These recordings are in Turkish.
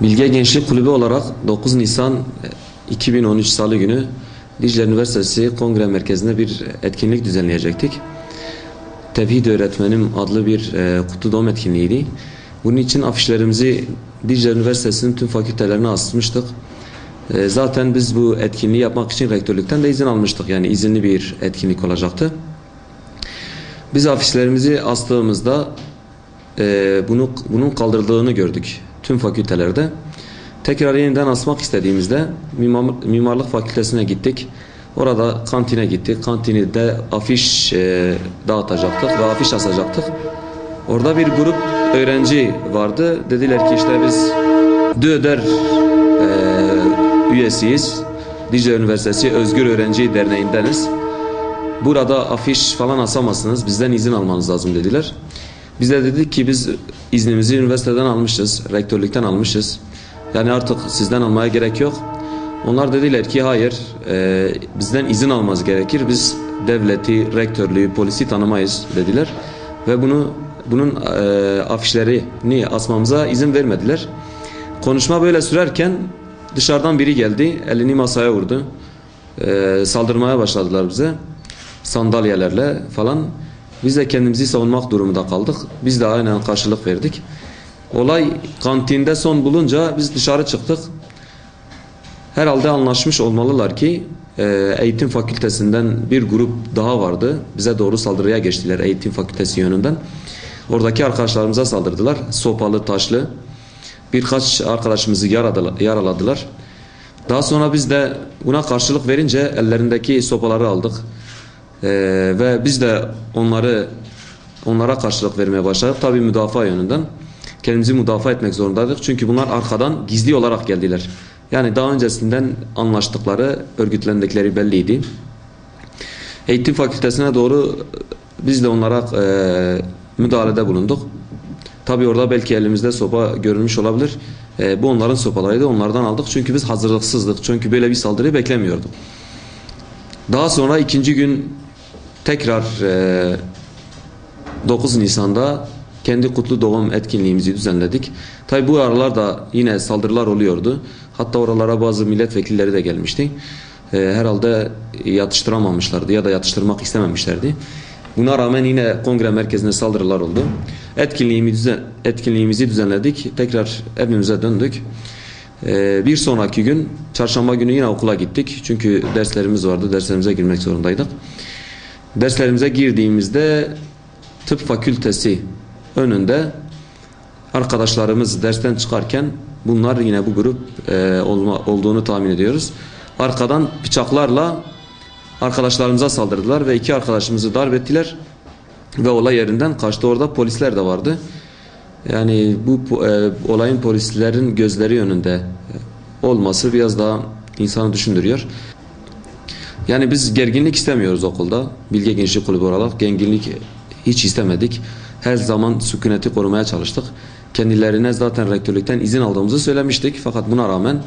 Bilge Gençlik Kulübü olarak 9 Nisan 2013 Salı günü Dicle Üniversitesi Kongre Merkezi'nde bir etkinlik düzenleyecektik. Tevhid Öğretmenim adlı bir kutlu doğum etkinliğiydi. Bunun için afişlerimizi Dicle Üniversitesi'nin tüm fakültelerine asmıştık. Zaten biz bu etkinliği yapmak için rektörlükten de izin almıştık. Yani izinli bir etkinlik olacaktı. Biz afişlerimizi astığımızda bunun kaldırıldığını gördük tüm fakültelerde. Tekrar yeniden asmak istediğimizde Mimarlık Fakültesine gittik. Orada kantine gittik. Kantinde afiş dağıtacaktık ve afiş asacaktık. Orada bir grup öğrenci vardı. Dediler ki işte biz DÖDER üyesiyiz. Dicle Üniversitesi Özgür Öğrenci Derneği'ndeniz. Burada afiş falan asamazsınız. Bizden izin almanız lazım dediler. Biz de dedik ki biz iznimizi üniversiteden almışız. Rektörlükten almışız. Yani artık sizden almaya gerek yok. Onlar dediler ki hayır, bizden izin almanız gerekir. Biz devleti, rektörlüğü, polisi tanımayız dediler. Ve bunun afişlerini asmamıza izin vermediler. Konuşma böyle sürerken dışarıdan biri geldi, elini masaya vurdu. Saldırmaya başladılar bize. Sandalyelerle falan. Biz de kendimizi savunmak durumunda kaldık. Biz de aynen karşılık verdik. Olay kantinde son bulunca biz dışarı çıktık. Herhalde anlaşmış olmalılar ki eğitim fakültesinden bir grup daha vardı. Bize doğru saldırıya geçtiler eğitim fakültesi yönünden. Oradaki arkadaşlarımıza saldırdılar. Sopalı, taşlı. Birkaç arkadaşımızı yaraladılar. Daha sonra biz de buna karşılık verince ellerindeki sopaları aldık. Ve biz de onlara karşılık vermeye başladık. Tabii müdafaa yönünden. Kendimizi müdafaa etmek zorundaydık. Çünkü bunlar arkadan gizli olarak geldiler. Yani daha öncesinden anlaştıkları, örgütlendikleri belliydi. Eğitim fakültesine doğru biz de onlara müdahalede bulunduk. Tabii orada belki elimizde sopa görülmüş olabilir. Bu onların sopalarıydı. Onlardan aldık. Çünkü biz hazırlıksızdık. Çünkü böyle bir saldırıyı beklemiyorduk. Daha sonra ikinci gün tekrar 9 Nisan'da kendi kutlu doğum etkinliğimizi düzenledik. Tabi bu aralarda yine saldırılar oluyordu. Hatta oralara bazı milletvekilleri de gelmişti. Herhalde yatıştıramamışlardı ya da yatıştırmak istememişlerdi. Buna rağmen yine kongre merkezine saldırılar oldu. Etkinliğimizi düzenledik. Tekrar evimize döndük. Bir sonraki gün çarşamba günü yine okula gittik. Çünkü derslerimiz vardı. Derslerimize girmek zorundaydık. Derslerimize girdiğimizde tıp fakültesi önünde arkadaşlarımız dersten çıkarken bunlar yine bu grup olduğunu tahmin ediyoruz. Arkadan bıçaklarla arkadaşlarımıza saldırdılar ve 2 arkadaşımızı darp ettiler ve olay yerinden kaçtı. Orada polisler de vardı. Yani bu olayın polislerin gözleri önünde olması biraz daha insanı düşündürüyor. Yani biz gerginlik istemiyoruz okulda. Bilge Gençlik Kulübü olarak gerginlik hiç istemedik. Her zaman sükuneti korumaya çalıştık. Kendilerine zaten rektörlükten izin aldığımızı söylemiştik. Fakat buna rağmen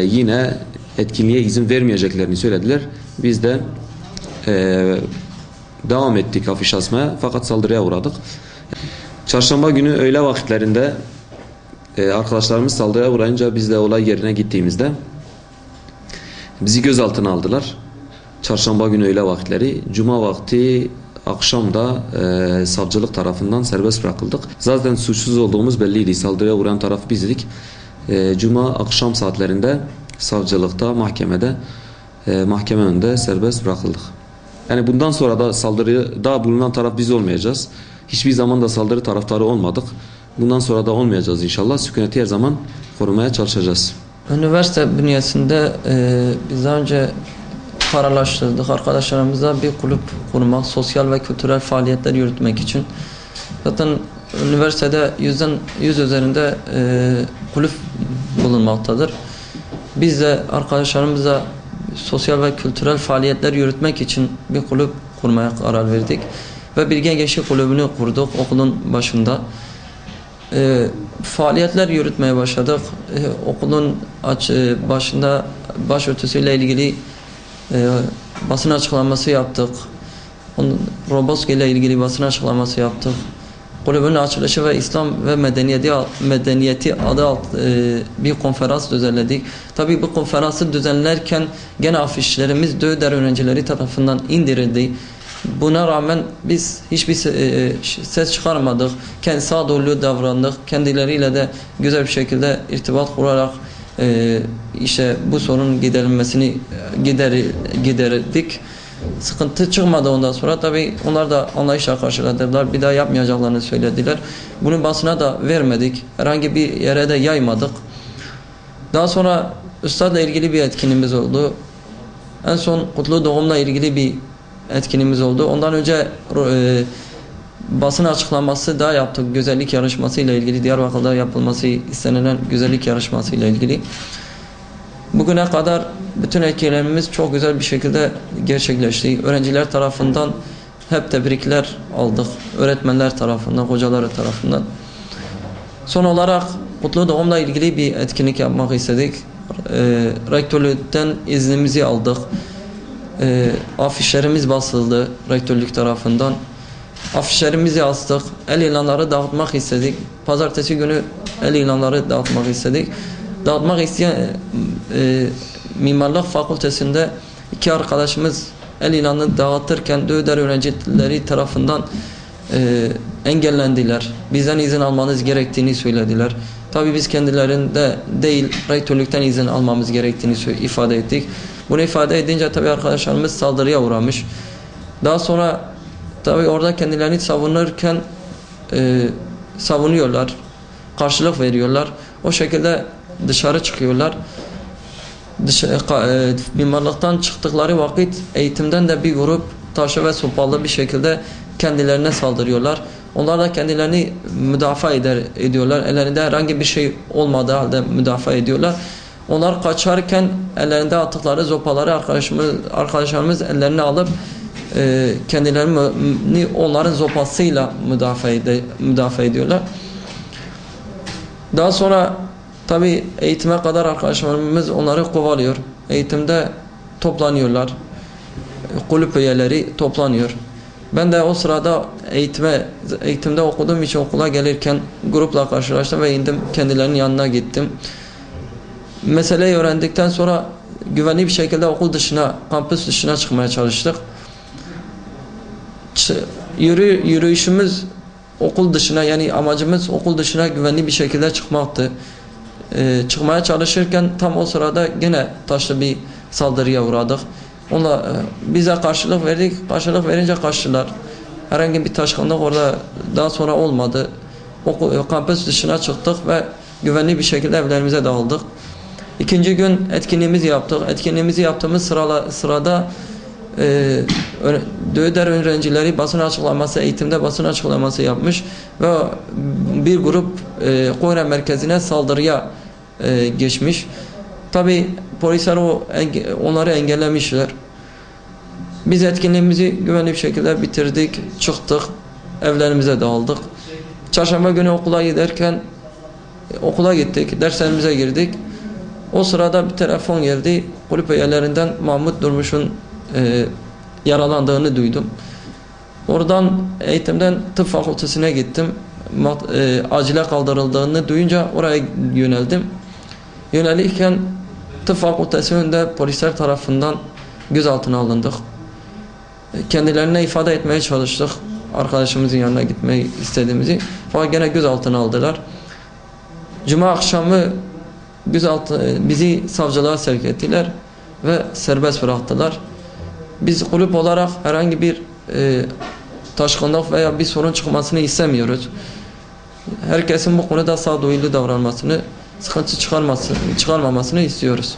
yine etkinliğe izin vermeyeceklerini söylediler. Biz de devam ettik afiş asmaya. Fakat saldırıya uğradık. Çarşamba günü öğle vakitlerinde arkadaşlarımız saldırıya uğrayınca biz de olay yerine gittiğimizde bizi gözaltına aldılar. Çarşamba günü öğle vakitleri. Cuma vakti akşamda savcılık tarafından serbest bırakıldık. Zaten suçsuz olduğumuz belliydi. Saldırıya uğrayan taraf bizdik. Cuma akşam saatlerinde savcılıkta, mahkeme önünde serbest bırakıldık. Yani bundan sonra da saldırıda bulunan taraf biz olmayacağız. Hiçbir zaman da saldırı taraftarı olmadık. Bundan sonra da olmayacağız inşallah. Sükuneti her zaman korumaya çalışacağız. Üniversite bünyesinde biz daha önce kararlaştırdık. Arkadaşlarımızla bir kulüp kurmak, sosyal ve kültürel faaliyetler yürütmek için. Zaten üniversitede 100 üzerinde kulüp bulunmaktadır. Biz de arkadaşlarımızla sosyal ve kültürel faaliyetler yürütmek için bir kulüp kurmaya karar verdik. Ve Bilge Gençlik Kulübü'nü kurduk okulun başında. Faaliyetler yürütmeye başladık. Okulun başında başörtüsüyle ilgili basın açıklaması yaptık. Roboski ile ilgili basın açıklaması yaptık. kulübün açılışı ve İslam ve medeniyeti adı bir konferans düzenledik. Tabii bu konferansı düzenlerken gene afişlerimiz Döder öğrencileri tarafından indirildi. Buna rağmen biz hiçbir ses çıkarmadık. Kendi sağduyulu davrandık. Kendileriyle de güzel bir şekilde irtibat kurarak işte bu sorunun giderilmesini giderdik. Sıkıntı çıkmadı ondan sonra. Tabii onlar da anlayışla karşıladılar. Bir daha yapmayacaklarını söylediler. Bunu basına da vermedik. Herhangi bir yere de yaymadık. Daha sonra Üstad'la ilgili bir etkinliğimiz oldu. En son Kutlu Doğum'la ilgili bir etkinliğimiz oldu. Ondan önce basın açıklaması da yaptık. Güzellik yarışması ile ilgili, Diyarbakır'da yapılması istenilen güzellik yarışması ile ilgili. Bugüne kadar bütün etkilerimiz çok güzel bir şekilde gerçekleşti. Öğrenciler tarafından hep tebrikler aldık. Öğretmenler tarafından, hocaları tarafından. Son olarak Kutlu Doğum'la ilgili bir etkinlik yapmak istedik. Rektörlükten iznimizi aldık. Afişlerimiz basıldı rektörlük tarafından. Afişlerimizi astık. El ilanları dağıtmak istedik. Pazartesi günü el ilanları dağıtmak istedik. Dağıtmak isteyen Mimarlık Fakültesinde iki arkadaşımız el ilanını dağıtırken Döder öğrencileri tarafından engellendiler. Bizden izin almanız gerektiğini söylediler. Tabii biz kendilerinde değil, rektörlükten izin almamız gerektiğini ifade ettik. Bunu ifade edince tabii arkadaşlarımız saldırıya uğramış. Daha sonra tabii orada kendilerini savunurken savunuyorlar, karşılık veriyorlar. O şekilde dışarı çıkıyorlar. Mimarlıktan çıktıkları vakit eğitimden de bir grup taşı ve sopalı bir şekilde kendilerine saldırıyorlar. Onlar da kendilerini müdafaa ediyorlar. Ellerinde herhangi bir şey olmadığı halde müdafaa ediyorlar. Onlar kaçarken ellerinde attıkları zopaları arkadaşlarımız ellerine alıp kendilerini onların zopasıyla müdafaa ediyorlar. Daha sonra tabii eğitime kadar arkadaşlarımız onları kovalıyor. Eğitimde toplanıyorlar. Kulüp üyeleri toplanıyor. Ben de o sırada eğitimde okuduğum için okula gelirken grupla karşılaştım ve indim kendilerinin yanına gittim. Meseleyi öğrendikten sonra güvenli bir şekilde okul dışına, kampüs dışına çıkmaya çalıştık. Yürüyüşümüz okul dışına, yani amacımız okul dışına güvenli bir şekilde çıkmaktı. Çıkmaya çalışırken tam o sırada gene taşlı bir saldırıya uğradık. Bize karşılık verdik. Karşılık verince kaçtılar. Herhangi bir taşkınlık orada daha sonra olmadı. Kampüs dışına çıktık ve güvenli bir şekilde evlerimize dağıldık. İkinci gün etkinliğimizi yaptık. Etkinliğimizi yaptığımız sırada Döder öğrencileri basın açıklaması, eğitimde basın açıklaması yapmış ve bir grup Koyra merkezine saldırıya geçmiş. Tabi polisler onları engellemişler. Biz etkinliğimizi güvenli bir şekilde bitirdik, çıktık, evlerimize dağıldık. Çarşamba günü okula giderken okula gittik, derslerimize girdik. O sırada bir telefon geldi. Kulüp üyelerinden Mahmut Durmuş'un yaralandığını duydum. Oradan eğitimden tıp fakültesine gittim. Acile kaldırıldığını duyunca oraya yöneldim. Yönelirken tıp fakültesi önünde polisler tarafından gözaltına alındık. Kendilerine ifade etmeye çalıştık. Arkadaşımızın yanına gitmeyi istediğimizi. Fakat gene gözaltına aldılar. Cuma akşamı bizi savcılığa sevk ettiler ve serbest bıraktılar. Biz kulüp olarak herhangi bir taşkınlık veya bir sorun çıkmasını istemiyoruz. Herkesin bu konuda sağduyulu davranmasını, sıkıntı çıkarmamasını istiyoruz.